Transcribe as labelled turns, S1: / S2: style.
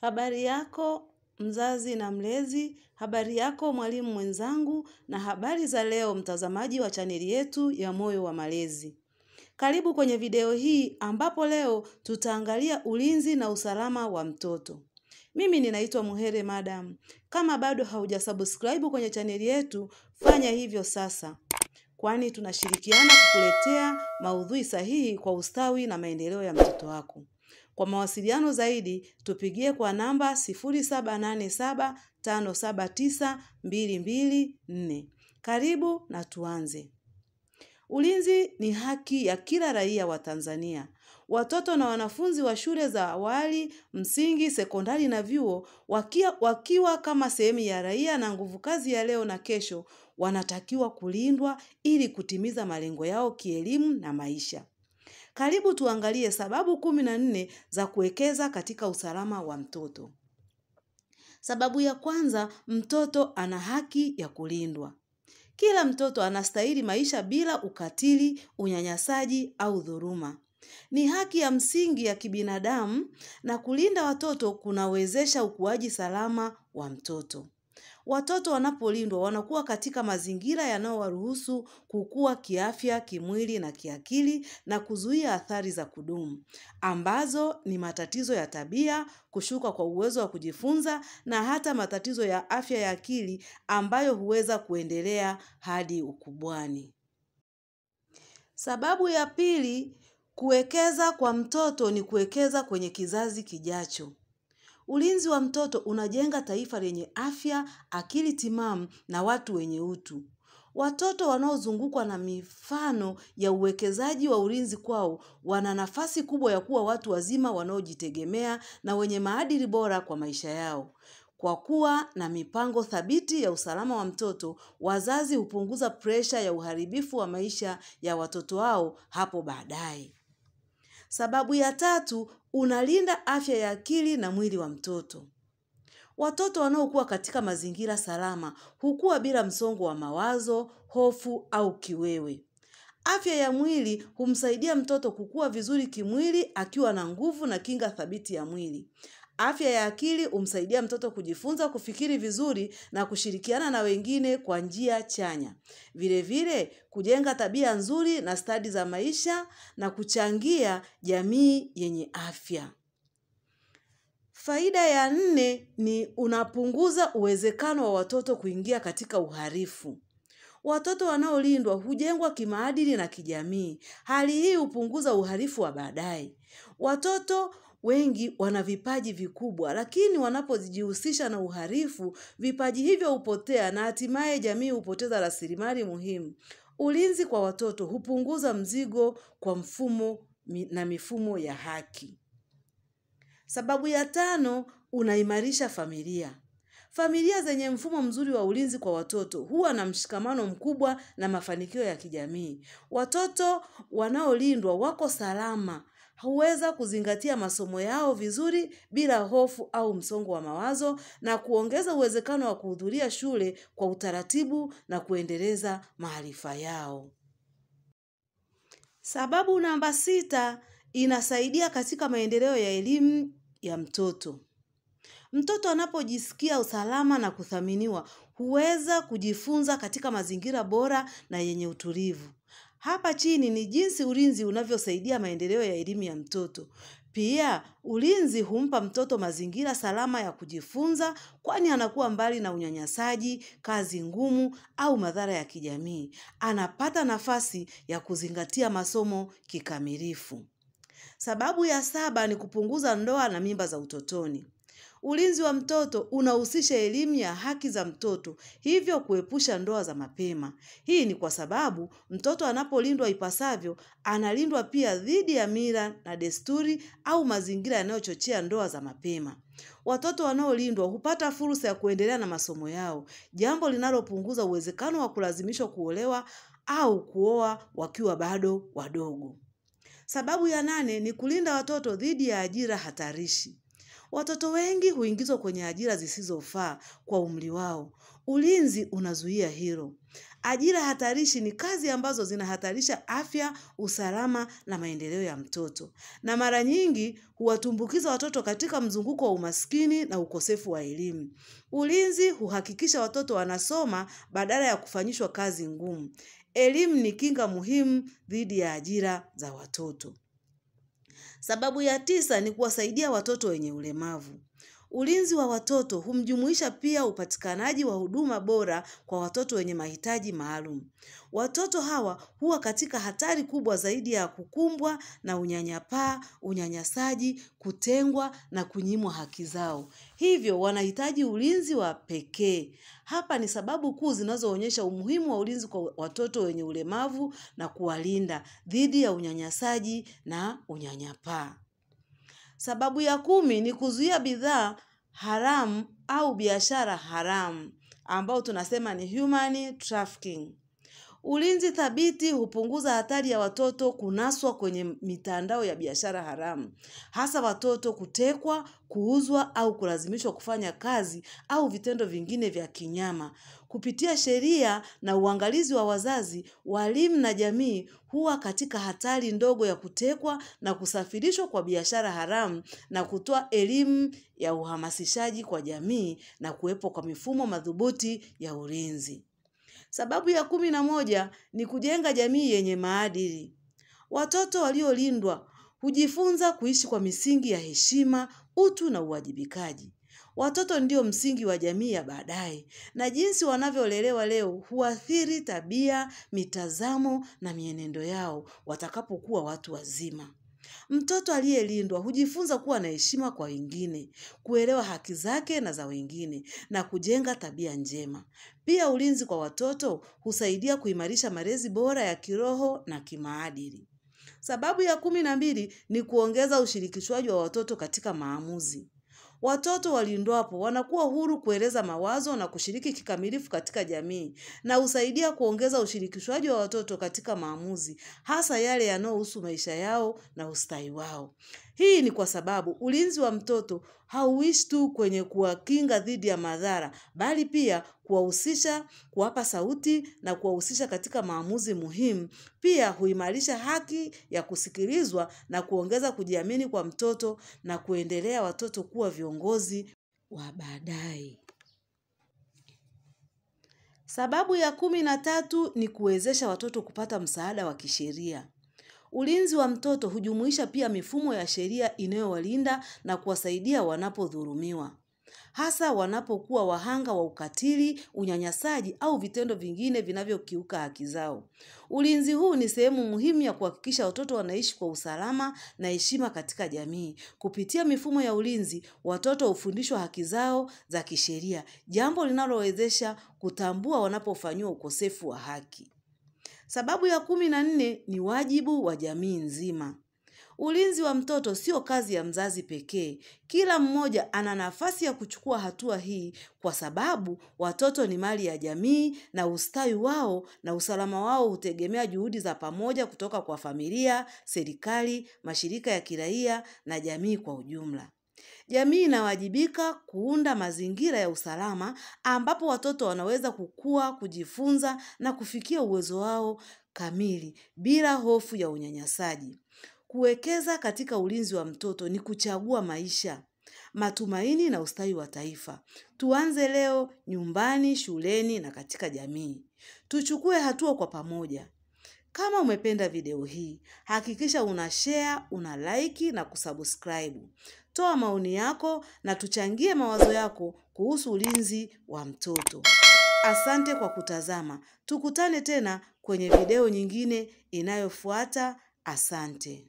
S1: Habari yako mzazi na mlezi, habari yako mwalimu mwenzangu na habari za leo mtazamaji wa chaneli yetu ya Moyo wa Malezi. Karibu kwenye video hii ambapo leo tutaangalia ulinzi na usalama wa mtoto. Mimi ninaitwa Muhere Madam. Kama bado haujasubscribe kwenye chaneli yetu, fanya hivyo sasa. Kwani tunashirikiana kukuletea maudhui sahihi kwa ustawi na maendeleo ya mtoto wako. Kwa mawasiliano zaidi, tupigie kwa namba 0787579224. Karibu na tuanze. Ulinzi ni haki ya kila raia wa Tanzania. Watoto na wanafunzi wa shule za awali, msingi, sekondari na vyuo, wakiwa kama sehemu ya raia na nguvu kazi ya leo na kesho, wanatakiwa kulindwa ili kutimiza malengo yao kielimu na maisha. Karibu tuangalie sababu 14 za kuwekeza katika usalama wa mtoto. Sababu ya kwanza, mtoto ana haki ya kulindwa. Kila mtoto anastahili maisha bila ukatili, unyanyasaji au dhuluma. Ni haki ya msingi ya kibinadamu na kulinda watoto kunawezesha ukuaji salama wa mtoto. Watoto wanapolindwa wanakuwa katika mazingira yanayowaruhusu kukua kiafya, kimwili na kiakili na kuzuia athari za kudumu, ambazo ni matatizo ya tabia, kushuka kwa uwezo wa kujifunza na hata matatizo ya afya ya akili ambayo huweza kuendelea hadi ukubwani. Sababu ya pili, kuwekeza kwa mtoto ni kuwekeza kwenye kizazi kijacho. Ulinzi wa mtoto unajenga taifa lenye afya, akili timamu na watu wenye utu. Watoto wanaozungukwa na mifano ya uwekezaji wa ulinzi kwao wana nafasi kubwa ya kuwa watu wazima wanaojitegemea na wenye maadili bora kwa maisha yao. Kwa kuwa na mipango thabiti ya usalama wa mtoto, wazazi hupunguza presha ya uharibifu wa maisha ya watoto wao hapo baadaye. Sababu ya tatu, unalinda afya ya akili na mwili wa mtoto. Watoto wanaokuwa katika mazingira salama hukua bila msongo wa mawazo, hofu au kiwewe. Afya ya mwili humsaidia mtoto kukua vizuri kimwili akiwa na nguvu na kinga thabiti ya mwili. Afya ya akili humsaidia mtoto kujifunza kufikiri vizuri na kushirikiana na wengine kwa njia chanya. Vile vile kujenga tabia nzuri na stadi za maisha na kuchangia jamii yenye afya. Faida ya 4 ni unapunguza uwezekano wa watoto kuingia katika uhalifu. Watoto wanaolindwa hujengwa kimaadili na kijamii. Hali hii hupunguza uhalifu wa baadaye. Watoto wengi wana vipaji vikubwa, lakini wanapojihusisha na uhalifu, vipaji hivyo hupotea na hatimaye jamii hupoteza rasilimali muhimu. Ulinzi kwa watoto hupunguza mzigo kwa mfumo na mifumo ya haki. Sababu ya 5, unaimarisha familia. Familia zenye mfumo mzuri wa ulinzi kwa watoto huwa na mshikamano mkubwa na mafanikio ya kijamii. Watoto wanaolindwa wako salama, huweza kuzingatia masomo yao vizuri bila hofu au msongo wa mawazo na kuongeza uwezekano wa kuhudhuria shule kwa utaratibu na kuendeleza maarifa yao. Sababu namba 6, inasaidia katika maendeleo ya elimu ya mtoto. Mtoto anapojisikia usalama na kuthaminiwa, huweza kujifunza katika mazingira bora na yenye utulivu. Hapa chini ni jinsi ulinzi unavyosaidia maendeleo ya elimu ya mtoto. Pia, ulinzi humpa mtoto mazingira salama ya kujifunza kwani anakuwa mbali na unyanyasaji, kazi ngumu au madhara ya kijamii. Anapata nafasi ya kuzingatia masomo kikamilifu. Sababu ya 7 ni kupunguza ndoa na mimba za utotoni. Ulinzi wa mtoto unahusisha elimu ya haki za mtoto, hivyo kuepusha ndoa za mapema. Hii ni kwa sababu mtoto anapolindwa ipasavyo, analindwa pia dhidi ya mila na desturi au mazingira yanayochochea ndoa za mapema. Watoto wanaolindwa hupata fursa ya kuendelea na masomo yao, jambo linalopunguza uwezekano wa kulazimishwa kuolewa au kuoa wakiwa bado wadogo. Sababu ya 8 ni kulinda watoto dhidi ya ajira hatarishi. Watoto wengi huingizwa kwenye ajira zisizofaa kwa umri wao. Ulinzi unazuia hilo. Ajira hatarishi ni kazi ambazo zinahatarisha afya, usalama na maendeleo ya mtoto. Na mara nyingi huwatumbukiza watoto katika mzunguko wa umaskini na ukosefu wa elimu. Ulinzi huhakikisha watoto wanasoma badala ya kufanyishwa kazi ngumu. Elimu ni kinga muhimu dhidi ya ajira za watoto. Sababu ya 9 ni kuwasaidia watoto wenye ulemavu. Ulinzi wa watoto humjumuisha pia upatikanaji wa huduma bora kwa watoto wenye mahitaji maalum. Watoto hawa huwa katika hatari kubwa zaidi ya kukumbwa na unyanyapaa, unyanyasaji, kutengwa na kunyimwa haki zao. Hivyo wanahitaji ulinzi wa pekee. Hapa ni sababu kuu zinazoonyesha umuhimu wa ulinzi kwa watoto wenye ulemavu na kuwalinda dhidi ya unyanyasaji na unyanyapaa. Sababu ya 10 ni kuzuia bidhaa haramu au biashara haramu, ambao tunasema ni human trafficking. Ulinzi thabiti hupunguza hatari ya watoto kunaswa kwenye mitandao ya biashara haramu. Hasa watoto kutekwa, kuuzwa au kulazimishwa kufanya kazi au vitendo vingine vya kinyama. Kupitia sheria na uangalizi wa wazazi, walimu na jamii huwa katika hatari ndogo ya kutekwa na kusafirishwa kwa biashara haramu, na kutoa elimu ya uhamasishaji kwa jamii na kuwepo kwa mifumo madhubuti ya ulinzi. Sababu ya 11 ni kujenga jamii yenye maadili. Watoto waliolindwa hujifunza kuishi kwa misingi ya heshima, utu na uwajibikaji. Watoto ndio msingi wa jamii ya baadaye, na jinsi wanavyolelewa leo huathiri tabia, mitazamo na mienendo yao watakapokuwa watu wazima. Mtoto aliyelindwa hujifunza kuwa na heshima kwa wengine, kuelewa haki zake na za wengine, na kujenga tabia njema. Pia ulinzi kwa watoto husaidia kuimarisha malezi bora ya kiroho na kimaadili. Sababu ya 12 ni kuongeza ushirikishwaji wa watoto katika maamuzi. Watoto walindwapo wanakuwa huru kueleza mawazo na kushiriki kikamilifu katika jamii, na husaidia kuongeza ushirikishwaji wa watoto katika maamuzi, hasa yale yanayohusu maisha yao na ustawi wao. Hii ni kwa sababu ulinzi wa mtoto hauishi tu kwenye kuwakinga dhidi ya madhara, bali pia kuwahusisha, kuwapa sauti na kuwahusisha katika maamuzi muhimu. Pia huimarisha haki ya kusikilizwa na kuongeza kujiamini kwa mtoto na kuendelea watoto kuwa viongozi wa baadaye. Sababu ya 13 ni kuwezesha watoto kupata msaada wa kisheria. Ulinzi wa mtoto hujumuisha pia mifumo ya sheria inayowalinda na kuwasaidia wanapodhulumiwa, hasa wanapokuwa wahanga wa ukatili, unyanyasaji au vitendo vingine vinavyokiuka haki zao. Ulinzi huu ni sehemu muhimu ya kuhakikisha watoto wanaishi kwa usalama na heshima katika jamii. Kupitia mifumo ya ulinzi, watoto hufundishwa haki zao za kisheria, jambo linalowezesha kutambua wanapofanyiwa ukosefu wa haki. Sababu ya 14 ni wajibu wa jamii nzima. Ulinzi wa mtoto sio kazi ya mzazi pekee. Kila mmoja ana nafasi ya kuchukua hatua hii, kwa sababu watoto ni mali ya jamii na ustawi wao na usalama wao hutegemea juhudi za pamoja kutoka kwa familia, serikali, mashirika ya kiraia na jamii kwa ujumla. Jamii inawajibika kuunda mazingira ya usalama ambapo watoto wanaweza kukua, kujifunza na kufikia uwezo wao kamili bila hofu ya unyanyasaji. Kuwekeza katika ulinzi wa mtoto ni kuchagua maisha, matumaini na ustawi wa taifa. Tuanze leo nyumbani, shuleni na katika jamii. Tuchukue hatua kwa pamoja. Kama umependa video hii, hakikisha una share, una like na kusubscribe. Toa maoni yako na tuchangie mawazo yako kuhusu ulinzi wa mtoto. Asante kwa kutazama. Tukutane tena kwenye video nyingine inayofuata. Asante.